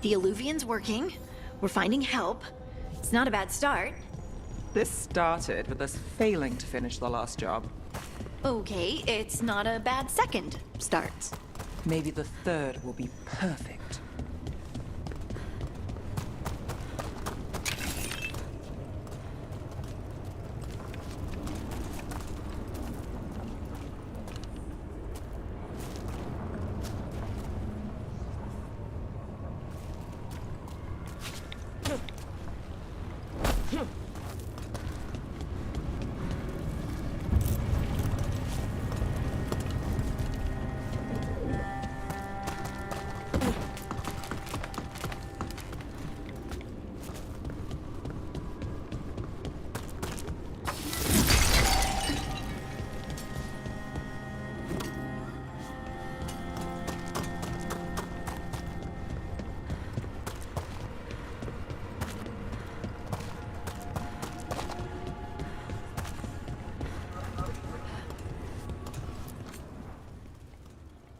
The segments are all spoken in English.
The Alluvian's working. We're finding help. It's not a bad start. This started with us failing to finish the last job. Okay, it's not a bad second start. Maybe the third will be perfect.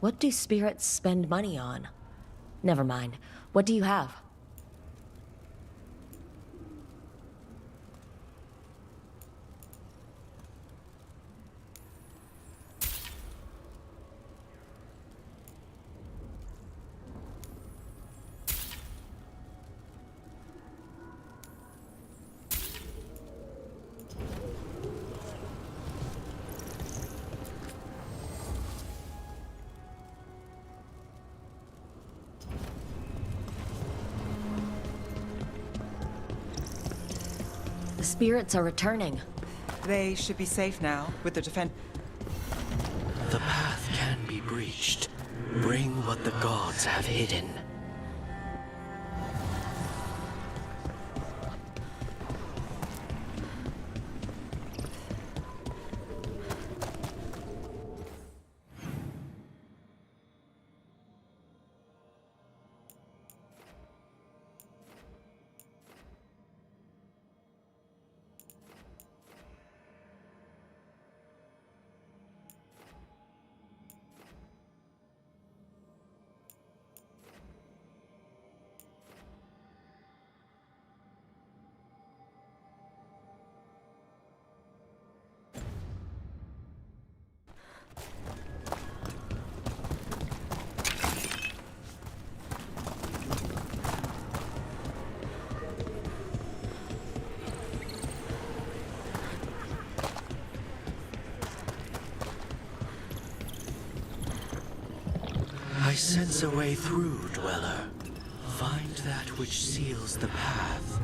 What do spirits spend money on? Never mind. What do you have? The spirits are returning. They should be safe now, with the defense. The path can be breached. Bring what the gods have hidden. I sense a way through, Dweller. Find that which seals the path.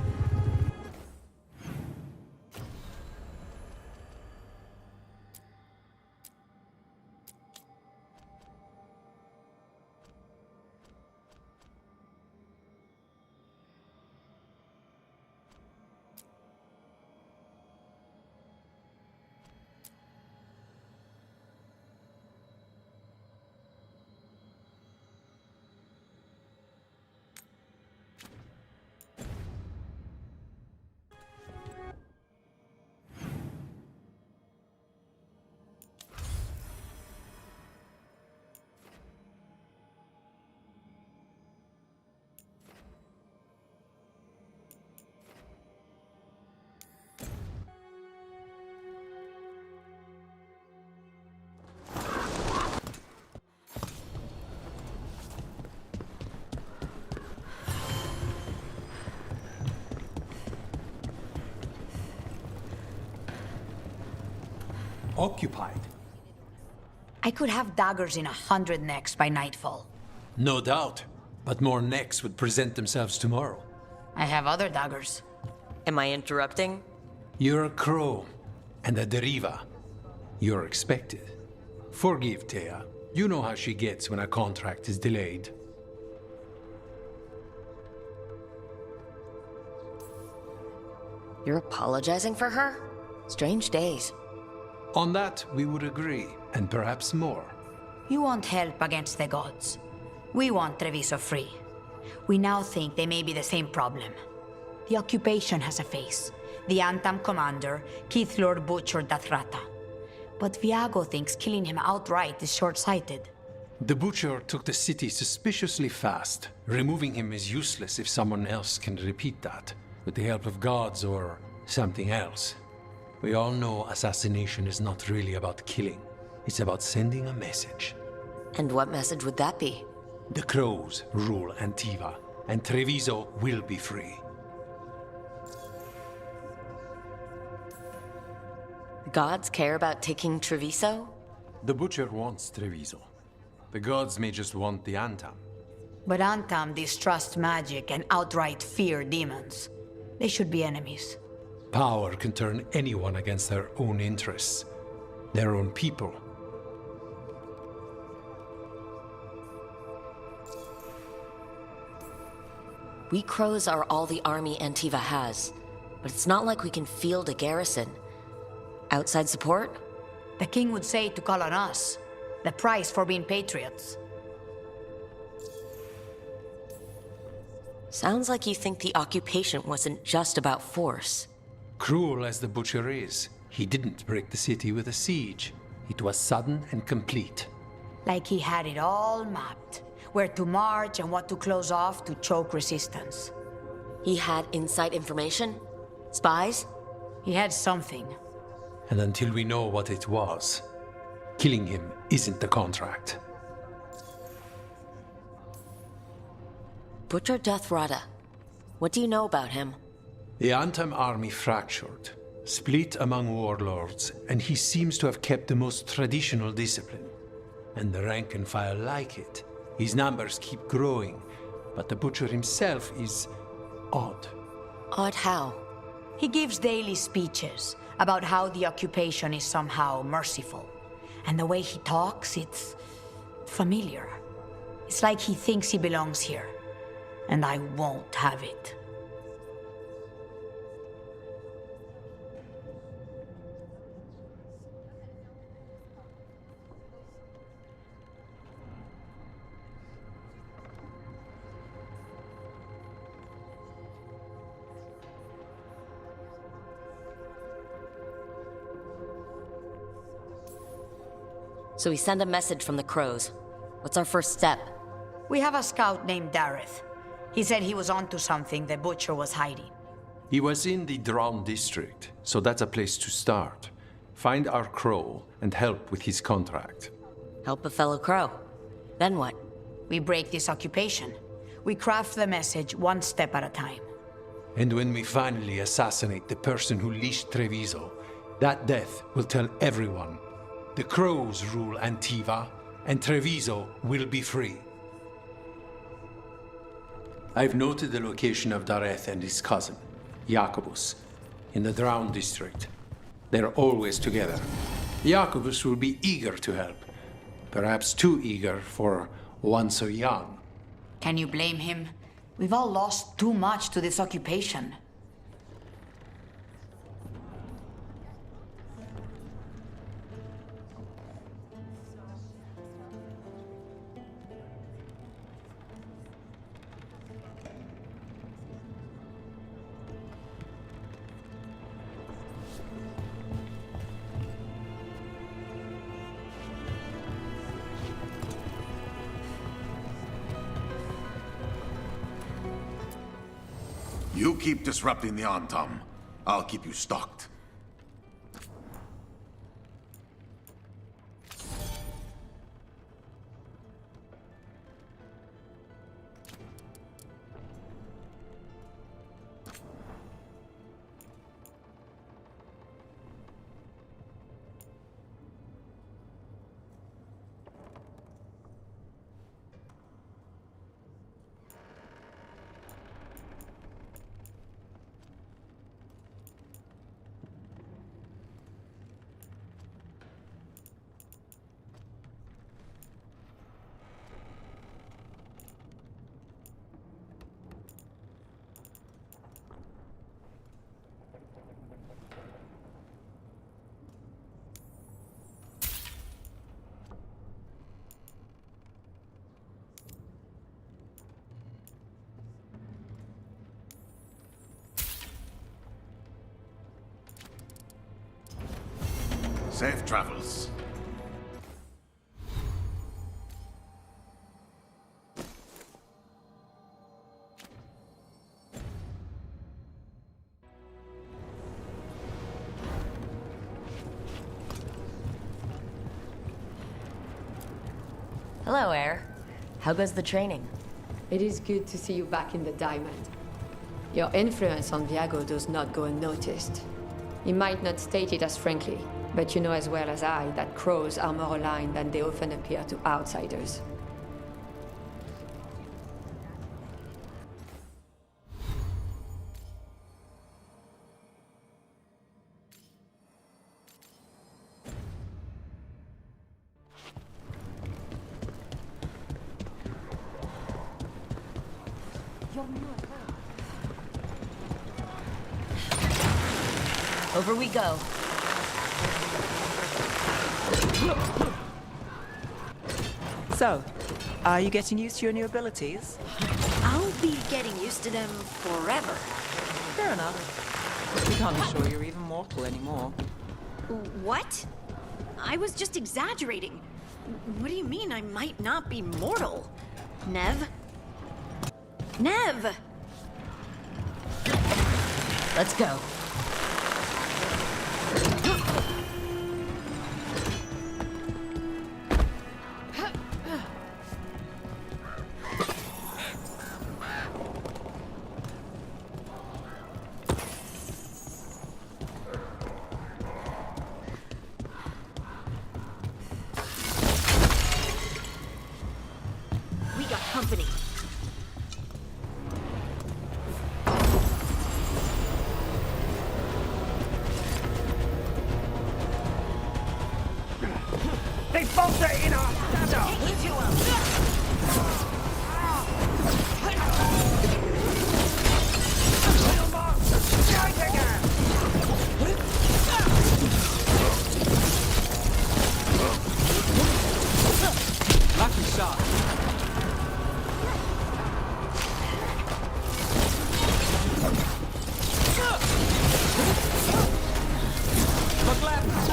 Occupied? I could have daggers in 100 necks by nightfall. No doubt. But more necks would present themselves tomorrow. I have other daggers. Am I interrupting? You're a crow, and a deriva. You're expected. Forgive Thea. You know how she gets when a contract is delayed. You're apologizing for her? Strange days. On that, we would agree, and perhaps more. You want help against the gods. We want Treviso free. We now think they may be the same problem. The occupation has a face. The Antam commander, Keith Lord butchered Dathrata. But Viago thinks killing him outright is short-sighted. The Butcher took the city suspiciously fast. Removing him is useless if someone else can repeat that, with the help of gods or something else. We all know assassination is not really about killing. It's about sending a message. And what message would that be? The crows rule Antiva, and Treviso will be free. The gods care about taking Treviso? The Butcher wants Treviso. The gods may just want the Antam. But Antam distrust magic and outright fear demons. They should be enemies. Power can turn anyone against their own interests, their own people. We crows are all the army Antiva has, but it's not like we can field a garrison. Outside support? The king would say to call on us. The price for being patriots. Sounds like you think the occupation wasn't just about force. Cruel as the Butcher is, he didn't break the city with a siege. It was sudden and complete. Like he had it all mapped. Where to march and what to close off to choke resistance. He had inside information? Spies? He had something. And until we know what it was, killing him isn't the contract. Butcher Dathrata. What do you know about him? The Antam army fractured, split among warlords, and he seems to have kept the most traditional discipline. And the rank and file like it. His numbers keep growing, but the Butcher himself is odd. Odd how? He gives daily speeches, about how the occupation is somehow merciful. And the way he talks, it's familiar. It's like he thinks he belongs here. And I won't have it. So we send a message from the crows. What's our first step? We have a scout named Dareth. He said he was onto something the Butcher was hiding. He was in the Drown district, so that's a place to start. Find our crow and help with his contract. Help a fellow crow. Then what? We break this occupation. We craft the message one step at a time. And when we finally assassinate the person who leashed Treviso, that death will tell everyone. The crows rule Antiva, and Treviso will be free. I've noted the location of Dareth and his cousin, Jacobus, in the Drown district. They're always together. Jacobus will be eager to help. Perhaps too eager for one so young. Can you blame him? We've all lost too much to this occupation. You keep disrupting the Antam. I'll keep you stocked. Safe travels. Hello, Air. How goes the training? It is good to see you back in the Diamond. Your influence on Viago does not go unnoticed. He might not state it as frankly, but you know as well as I that crows are more aligned than they often appear to outsiders. Over we go. So, are you getting used to your new abilities? I'll be getting used to them forever. Fair enough. We can't be sure you're even mortal anymore. What? I was just exaggerating. What do you mean I might not be mortal? Nev? Nev! Let's go. We got company. They falter in our shadow! Lucky shot. Look left.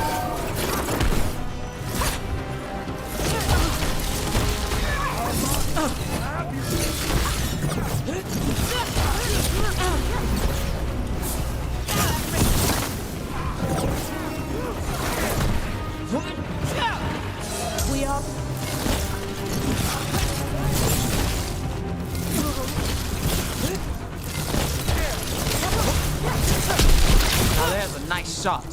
We are. Now there's a nice shot.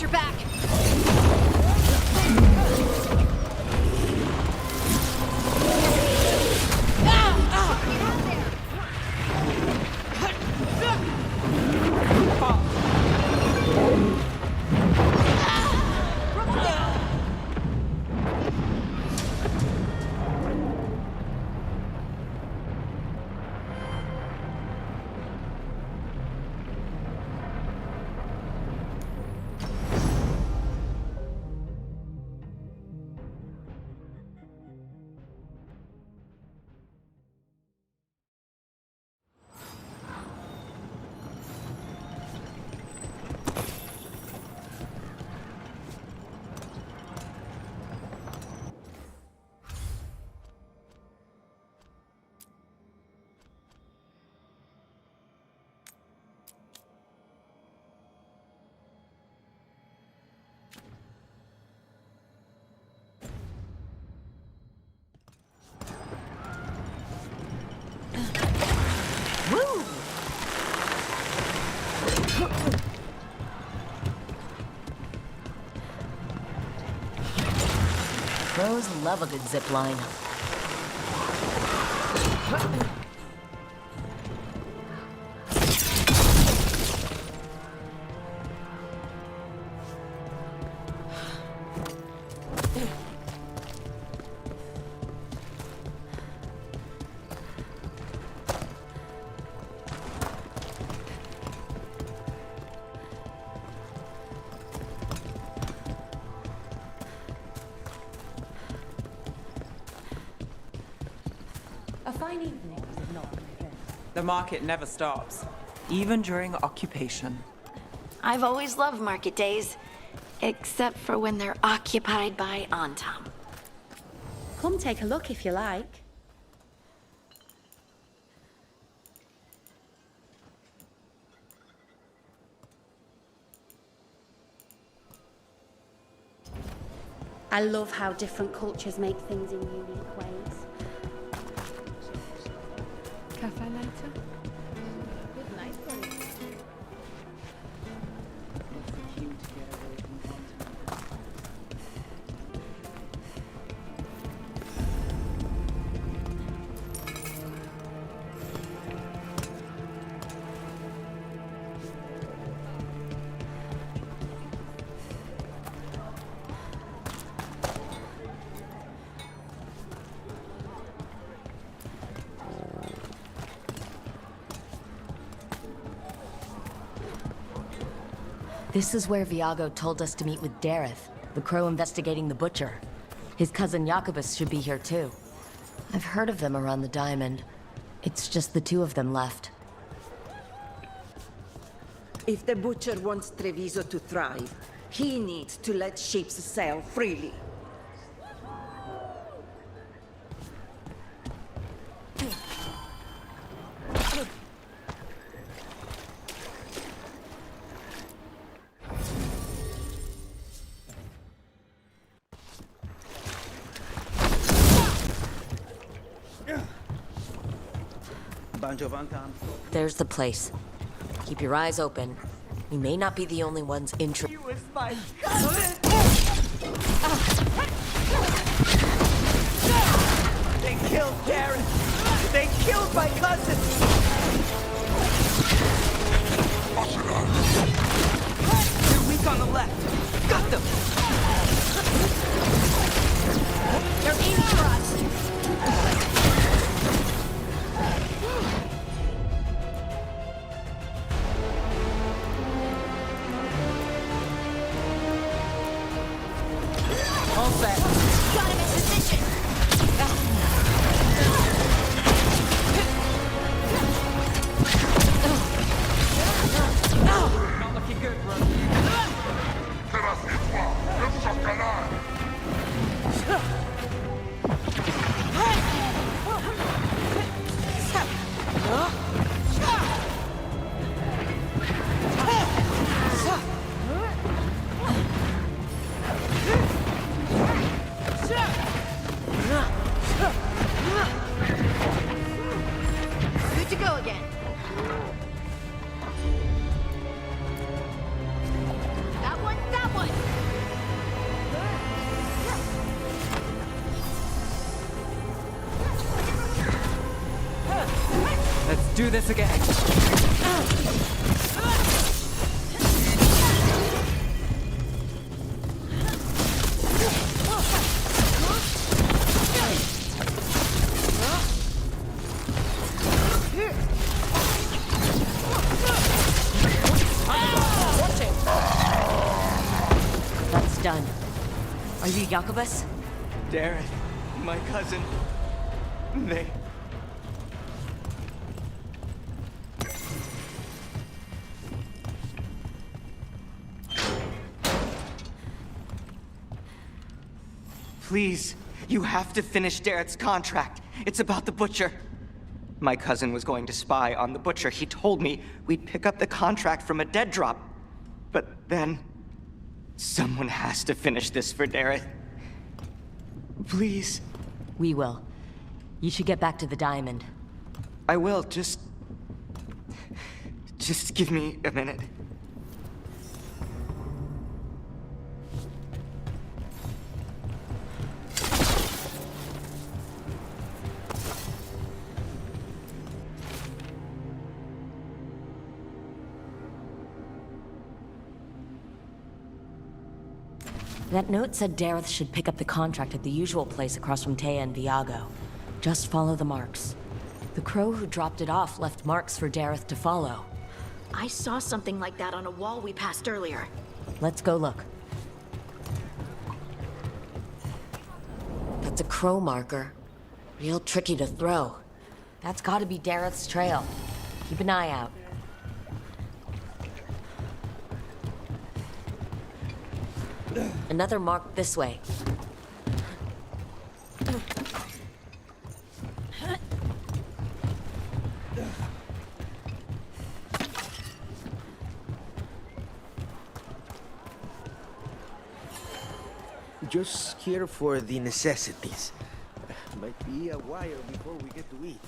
got your back. Crows love a good zip line. A fine evening, is it not, my friend? The market never stops, even during occupation. I've always loved market days, except for when they're occupied by Antam. Come take a look if you like. I love how different cultures make things in unique ways. Cafe later? Good night, buddy. This is where Viago told us to meet with Dareth, the crow investigating the butcher. His cousin Jacobus should be here too. I've heard of them around the diamond. It's just the two of them left. If the butcher wants Treviso to thrive, he needs to let ships sail freely. There's the place. Keep your eyes open. We may not be the only ones interested. He was my cousin! They killed Dareth! They killed my cousin! They're weak on the left. Got them! They're aiming for us! All set. Got him in position! Not looking good, bro. do this again. That's done. Are you Jacobus? Dareth, my cousin. They... Please, you have to finish Dareth's contract. It's about the Butcher. My cousin was going to spy on the Butcher. He told me we'd pick up the contract from a dead drop. But then... someone has to finish this for Dareth. Please. We will. You should get back to the diamond. I will, just give me a minute. That note said Dareth should pick up the contract at the usual place across from Taya and Viago. Just follow the marks. The crow who dropped it off left marks for Dareth to follow. I saw something like that on a wall we passed earlier. Let's go look. That's a crow marker. Real tricky to throw. That's gotta be Dareth's trail. Keep an eye out. Another mark this way. Just here for the necessities. Might be a while before we get to eat.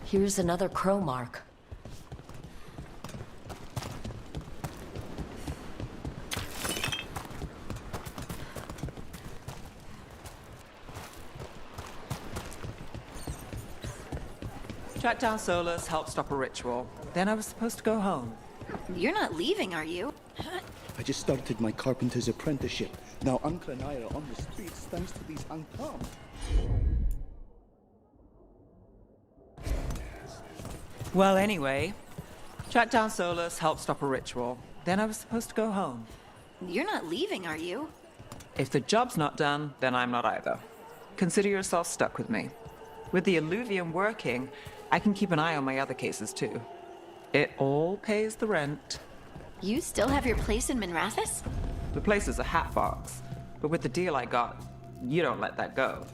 Here's another crow mark. Track down Solus, help stop a ritual. Then I was supposed to go home. You're not leaving, are you? I just started my carpenter's apprenticeship. Now Uncle and I are on the streets thanks to these Antam. Well, anyway, track down Solus, help stop a ritual. Then I was supposed to go home. You're not leaving, are you? If the job's not done, then I'm not either. Consider yourself stuck with me. With the Illuvium working, I can keep an eye on my other cases too. It all pays the rent. You still have your place in Minrathis? The place is a hatbox, but with the deal I got, you don't let that go.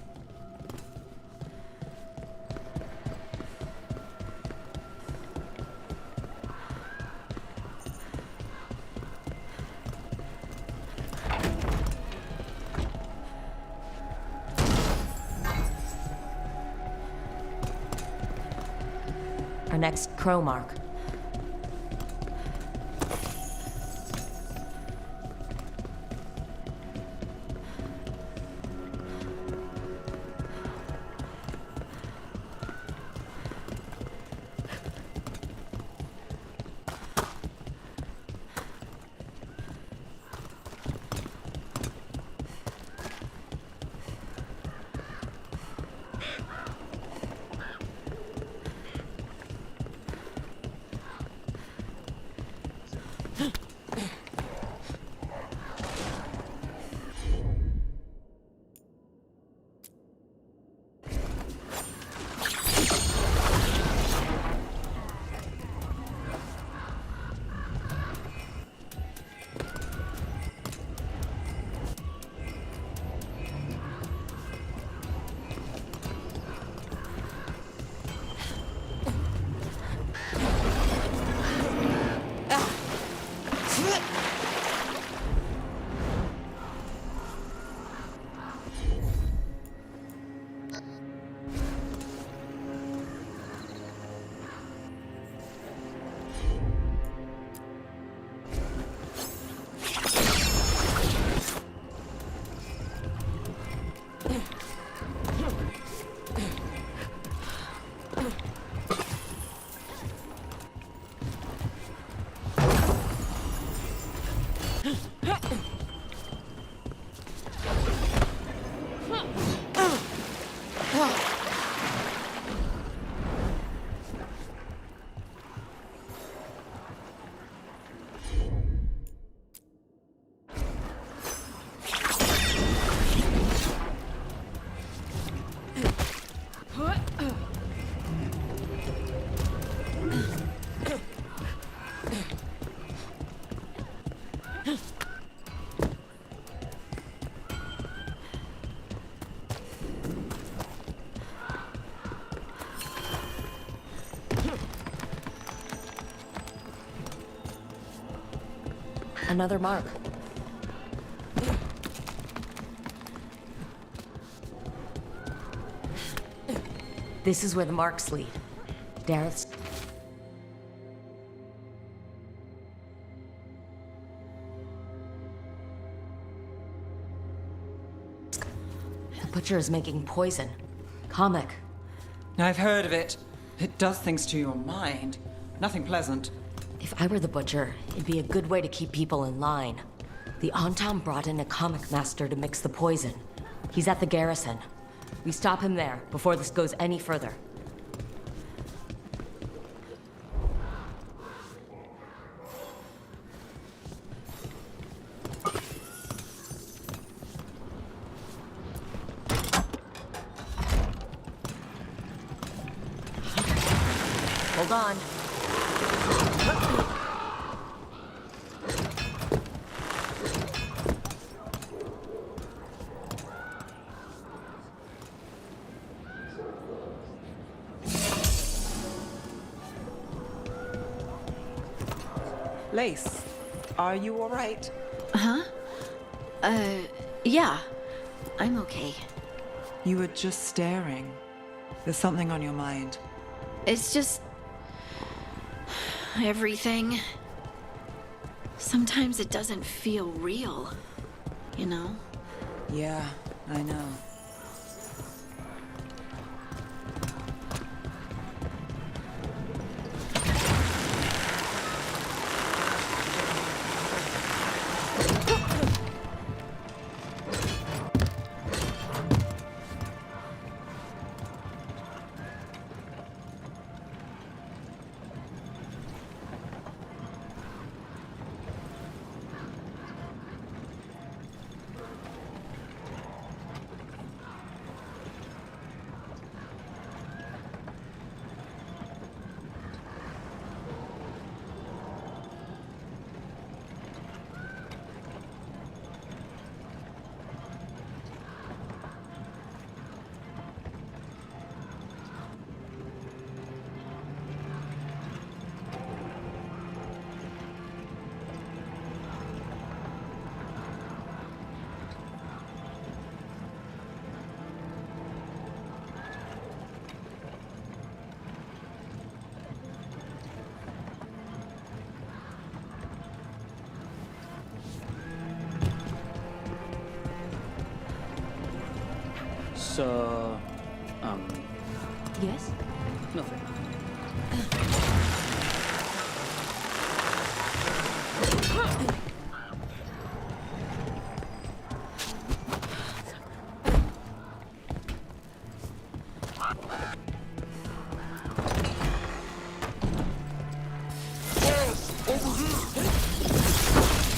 Our next crow mark. Another mark. This is where the marks lead. Dareth's... The Butcher is making poison. Comic. I've heard of it. It does things to your mind. Nothing pleasant. If I were the Butcher, it'd be a good way to keep people in line. The Antam brought in a comic master to mix the poison. He's at the garrison. We stop him there, before this goes any further. Hold on. Lace, are you all right? Huh? Yeah. I'm okay. You were just staring. There's something on your mind. It's just... everything. Sometimes it doesn't feel real, you know? Yeah, I know. So, Yes? nothing.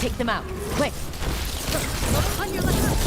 Take them out, quick! On your left!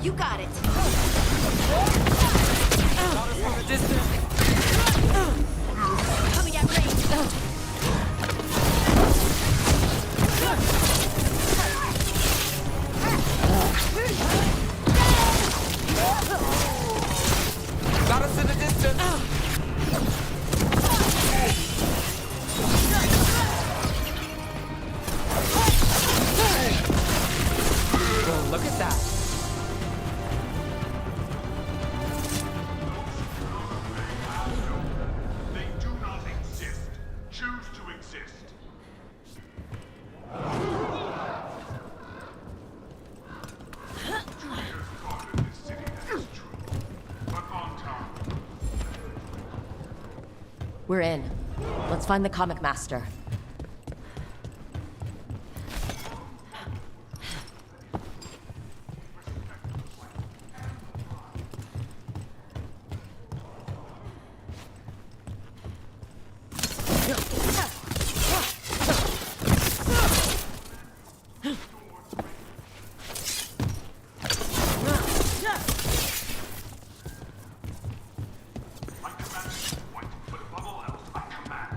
You got it. Coming at range. Got us in the distance. Oh, look at that. They do not exist. Choose to exist. Traitors conquered this city, that is true. But on time. We're in. Let's find the comic master. I command this point, but above all else, I command.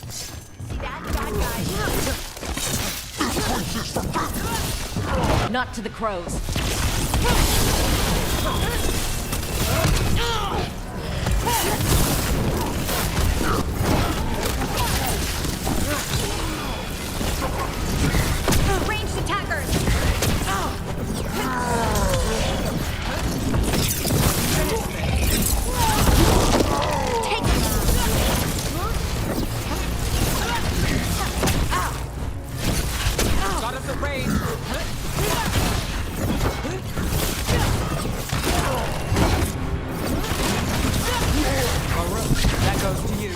See that? Bad guy. Not to the crows. Ranged attackers. Take it. Got us a range. Rook, that goes to you.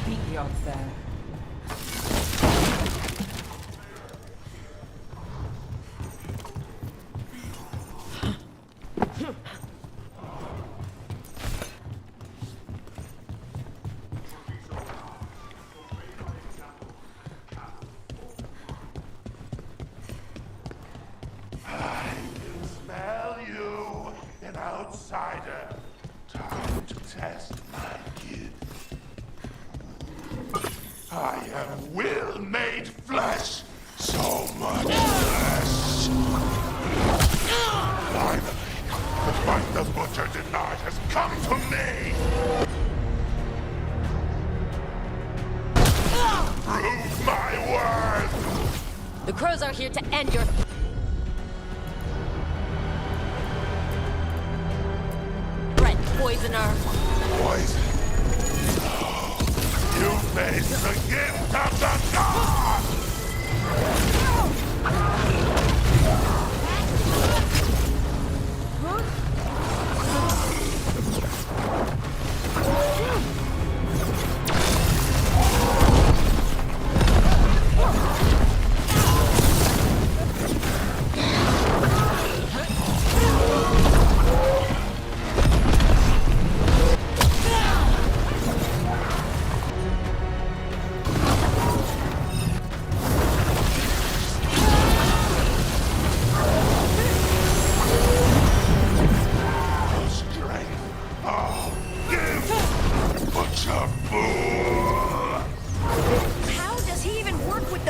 Beat the odds there. I can smell you, an outsider. Time to test my gift. I am will made flesh. So much flesh. Finally, the fight the butcher denied has come to me. Prove my worth. The crows are here to end your... threat, poisoner. Poison. You face the gift of the gods!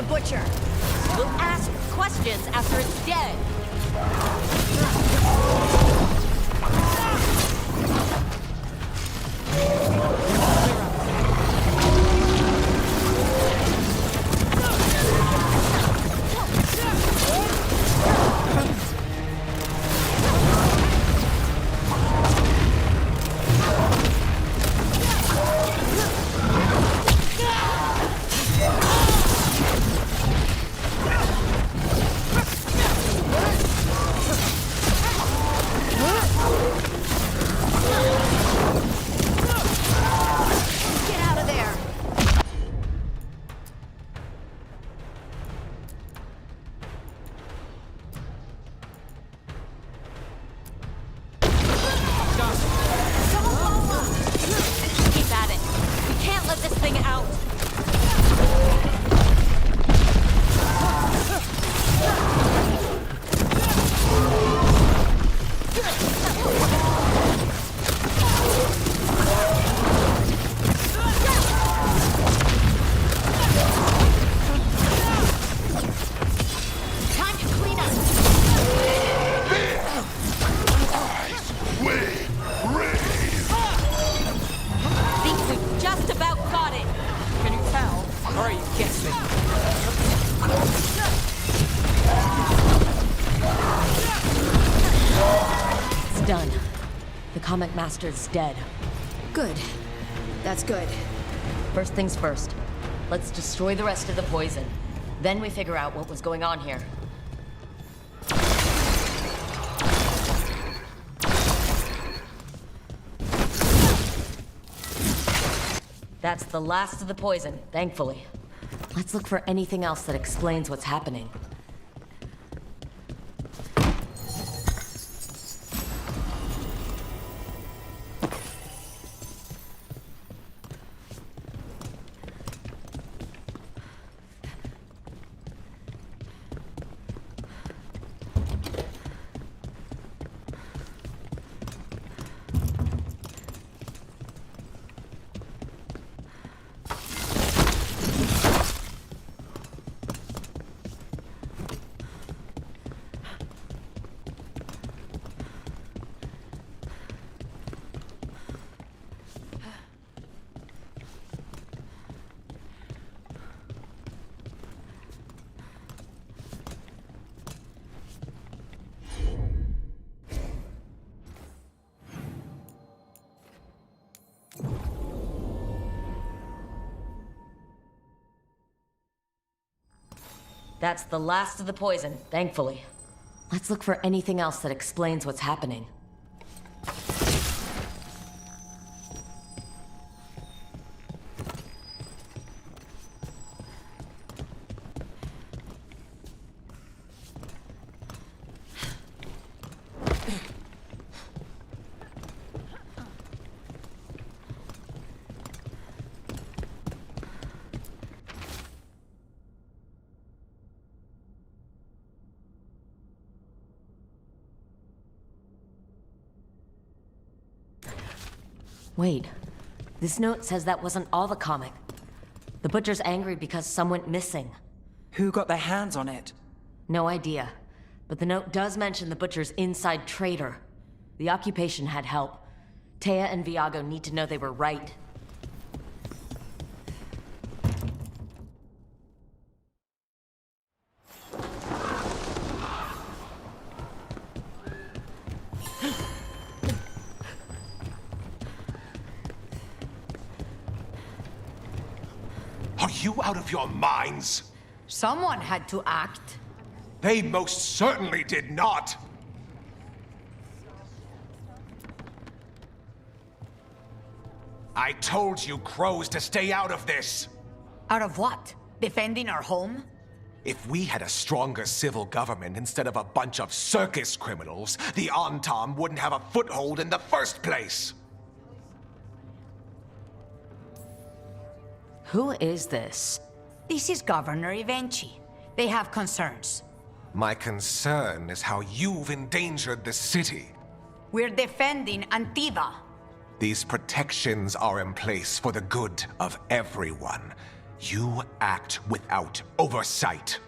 butcher. We'll ask questions after it's dead. comic master's dead. Good. That's good. First things first. Let's destroy the rest of the poison. Then we figure out what was going on here. That's the last of the poison, thankfully. Let's look for anything else that explains what's happening. That's the last of the poison, thankfully. Let's look for anything else that explains what's happening. Wait, this note says that wasn't all the comic. The Butcher's angry because some went missing. Who got their hands on it? No idea, but the note does mention the Butcher's inside traitor. The occupation had help. Thea and Viago need to know they were right. Are you out of your minds? Someone had to act. They most certainly did not! I told you crows to stay out of this! Out of what? Defending our home? If we had a stronger civil government instead of a bunch of circus criminals, the Antam wouldn't have a foothold in the first place! Who is this? This is Governor Ivenchi. They have concerns. My concern is how you've endangered the city. We're defending Antiva. These protections are in place for the good of everyone. You act without oversight.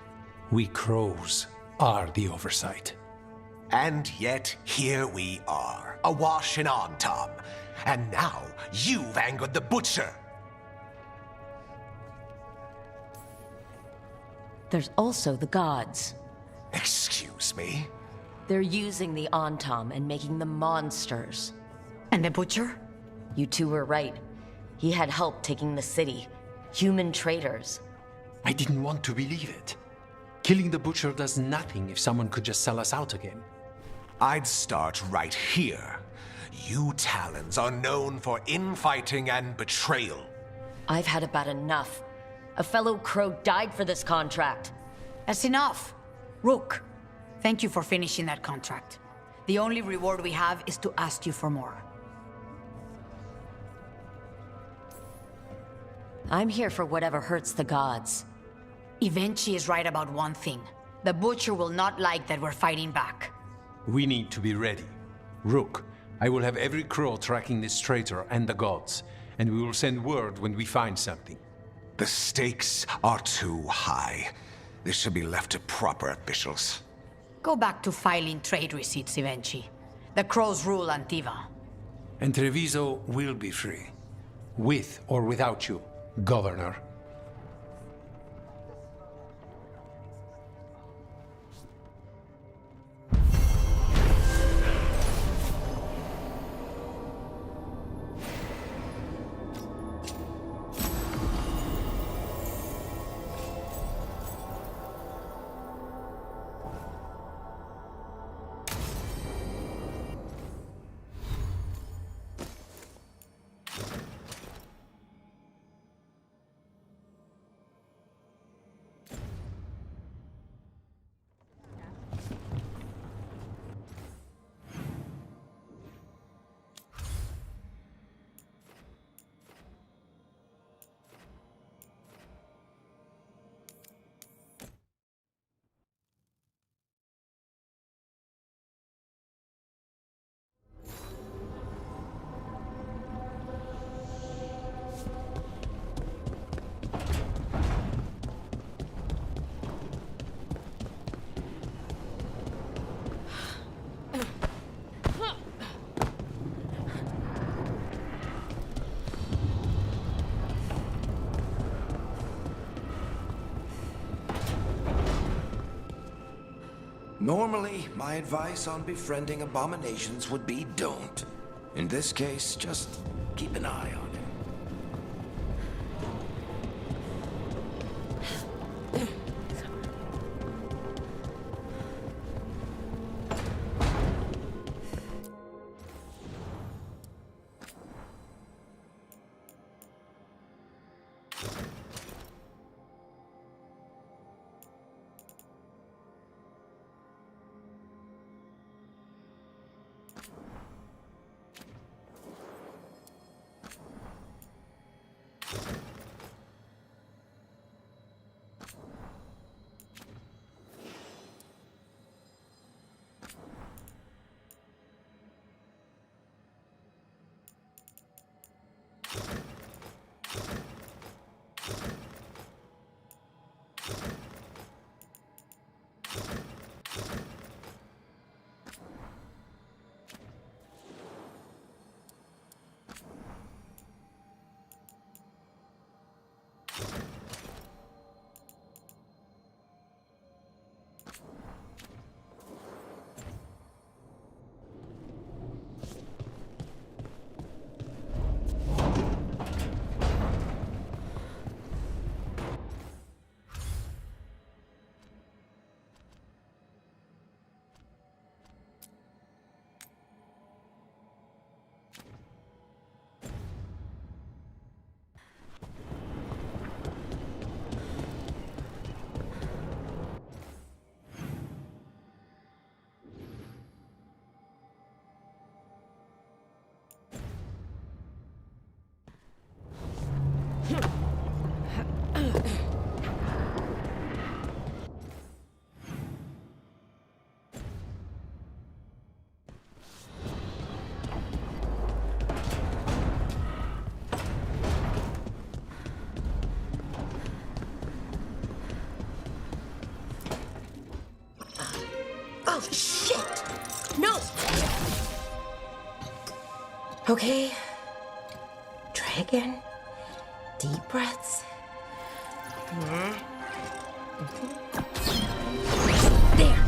We crows are the oversight. And yet, here we are, awash in Antam. And now, you've angered the Butcher. There's also the gods. Excuse me? They're using the Antam and making them monsters. And the Butcher? You two were right. He had help taking the city. Human traitors. I didn't want to believe it. Killing the Butcher does nothing if someone could just sell us out again. I'd start right here. You Talons are known for infighting and betrayal. I've had about enough. A fellow crow died for this contract. That's enough. Rook, thank you for finishing that contract. The only reward we have is to ask you for more. I'm here for whatever hurts the gods. Ivenchi is right about one thing. The Butcher will not like that we're fighting back. We need to be ready. Rook, I will have every crow tracking this traitor and the gods, and we will send word when we find something. The stakes are too high. This should be left to proper officials. Go back to filing trade receipts, Ivenchi. The crows rule Antiva. And Treviso will be free. With or without you, Governor. Normally, my advice on befriending abominations would be don't. In this case, just keep an eye on him. Oh, shit! No! Okay. Try again. Deep breaths. There!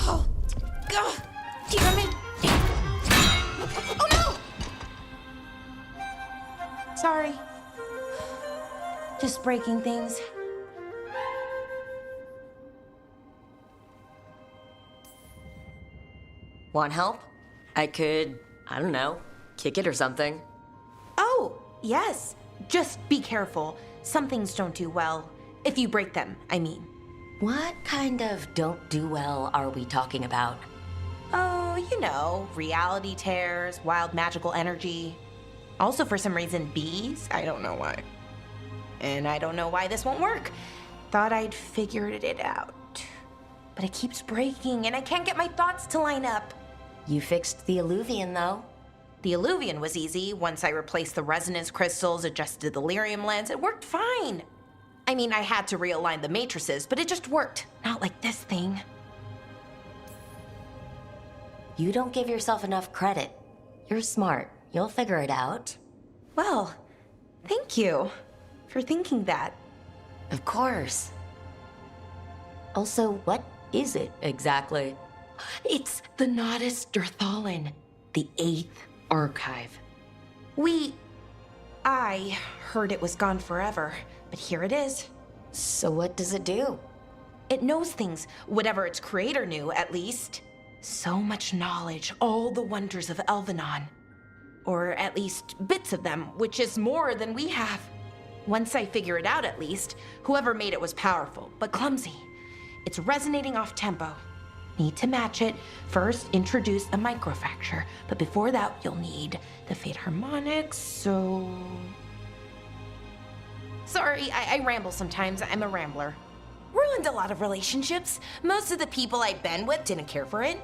Oh! God! Damn it! Oh no! Sorry. Just breaking things. Want help? I could, I don't know, kick it or something. Oh, yes. Just be careful. Some things don't do well. If you break them, I mean. What kind of don't do well are we talking about? Oh, you know, reality tears, wild magical energy. Also, for some reason, bees. I don't know why. And I don't know why this won't work. Thought I'd figured it out. But it keeps breaking, and I can't get my thoughts to line up. You fixed the Illuvian, though. The Illuvian was easy. Once I replaced the resonance crystals, adjusted the lyrium lens, it worked fine. I mean, I had to realign the matrices, but it just worked. Not like this thing. You don't give yourself enough credit. You're smart. You'll figure it out. Well, thank you for thinking that. Of course. Also, what is it exactly? It's the Nodus Dirthalin, the 8th archive. I heard it was gone forever, but here it is. So what does it do? It knows things, whatever its creator knew, at least. So much knowledge, all the wonders of Elvenon. Or at least bits of them, which is more than we have. Once I figure it out, at least, whoever made it was powerful, but clumsy. It's resonating off tempo. Need to match it. First, introduce a microfracture, but before that, you'll need the Fate harmonics, so... Sorry, I ramble sometimes. I'm a rambler. Ruined a lot of relationships. Most of the people I've been with didn't care for it.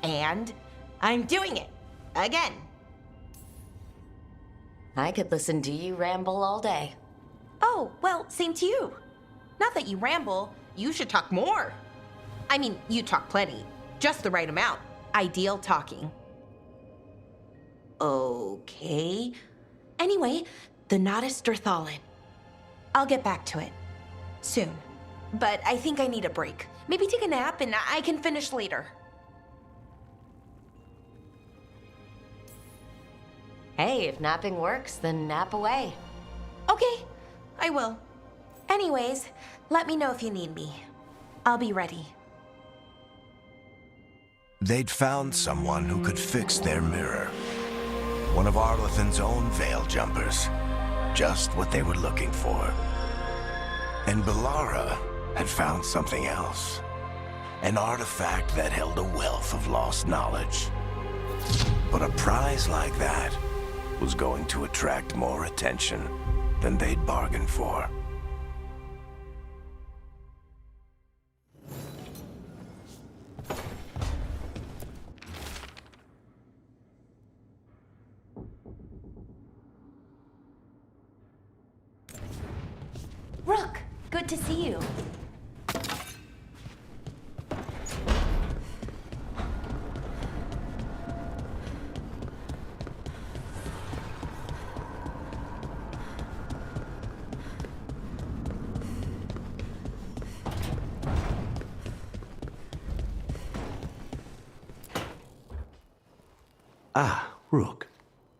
And I'm doing it. Again. I could listen to you ramble all day. Oh, well, same to you. Not that you ramble, you should talk more. I mean, you talk plenty. Just the right amount. Ideal talking. Okay. Anyway, the Nodus Dirthalin. I'll get back to it. Soon. But I think I need a break. Maybe take a nap and I can finish later. Hey, if napping works, then nap away. Okay, I will. Anyways, let me know if you need me. I'll be ready. They'd found someone who could fix their mirror. One of Arlethan's own veil jumpers. Just what they were looking for. And Bellara had found something else. An artifact that held a wealth of lost knowledge. But a prize like that was going to attract more attention than they'd bargained for. Rook, good to see you. Ah, Rook.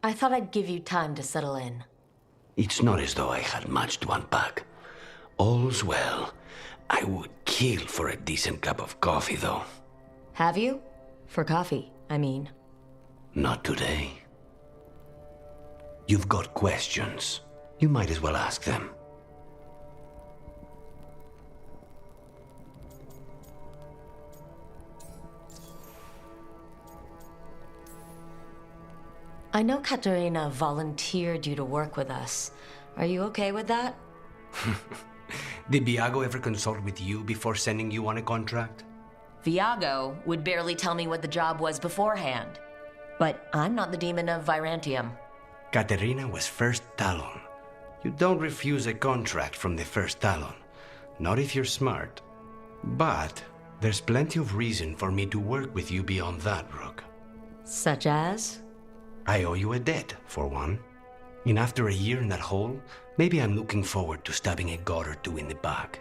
I thought I'd give you time to settle in. It's not as though I had much to unpack. All's well. I would kill for a decent cup of coffee, though. Have you? For coffee, I mean. Not today. You've got questions. You might as well ask them. I know Katerina volunteered you to work with us. Are you okay with that? Did Viago ever consult with you before sending you on a contract? Viago would barely tell me what the job was beforehand. But I'm not the demon of Virantium. Katerina was first Talon. You don't refuse a contract from the first Talon. Not if you're smart. But there's plenty of reason for me to work with you beyond that, Rook. Such as? I owe you a debt, for one. And after a year in that hole, maybe I'm looking forward to stabbing a god or two in the back.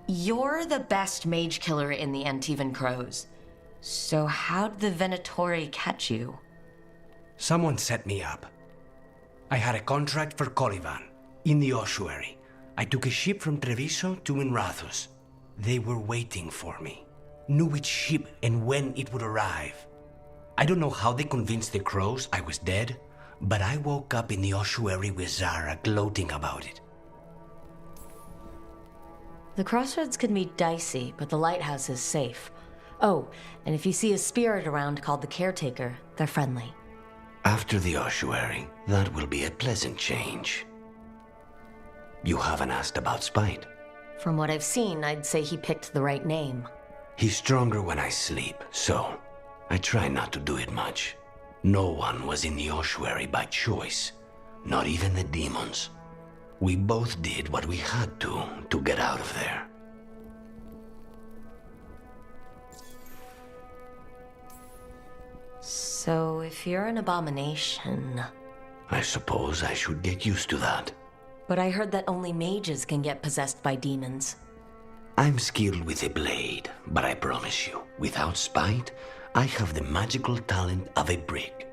You're the best mage killer in the Antivan Crows. So how'd the Venatori catch you? Someone set me up. I had a contract for Colivan, in the ossuary. I took a ship from Treviso to Minrathus. They were waiting for me. Knew which ship and when it would arrive. I don't know how they convinced the Crows I was dead, but I woke up in the ossuary with Zara gloating about it. The crossroads can be dicey, but the lighthouse is safe. Oh, and if you see a spirit around called the Caretaker, they're friendly. After the ossuary, that will be a pleasant change. You haven't asked about Spite. From what I've seen, I'd say he picked the right name. He's stronger when I sleep, so I try not to do it much. No one was in the ossuary by choice, not even the demons. We both did what we had to get out of there. So if you're an abomination... I suppose I should get used to that. But I heard that only mages can get possessed by demons. I'm skilled with a blade, but I promise you, without Spite, I have the magical talent of a brick.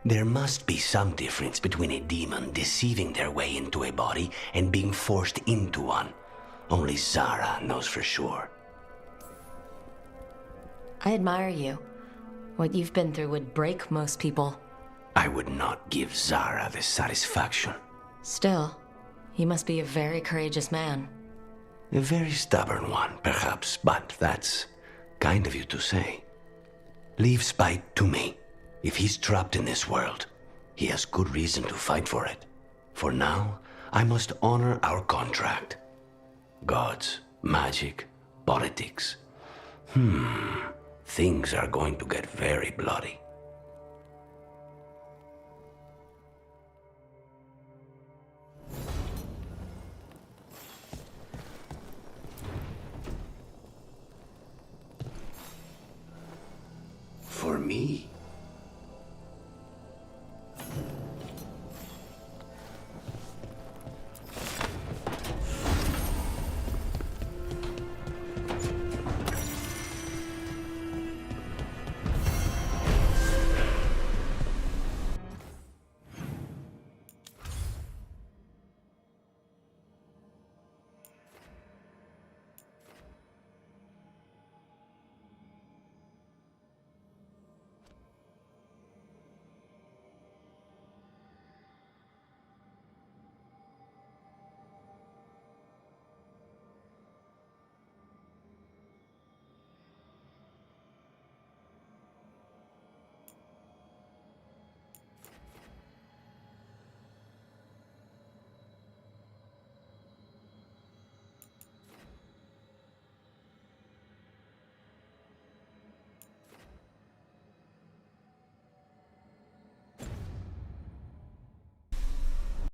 There must be some difference between a demon deceiving their way into a body and being forced into one. Only Zara knows for sure. I admire you. What you've been through would break most people. I would not give Zara the satisfaction. Still, you must be a very courageous man. A very stubborn one, perhaps, but that's kind of you to say. Leave spite to me. If he's trapped in this world, he has good reason to fight for it. For now, I must honor our contract. Gods, magic, politics. Things are going to get very bloody.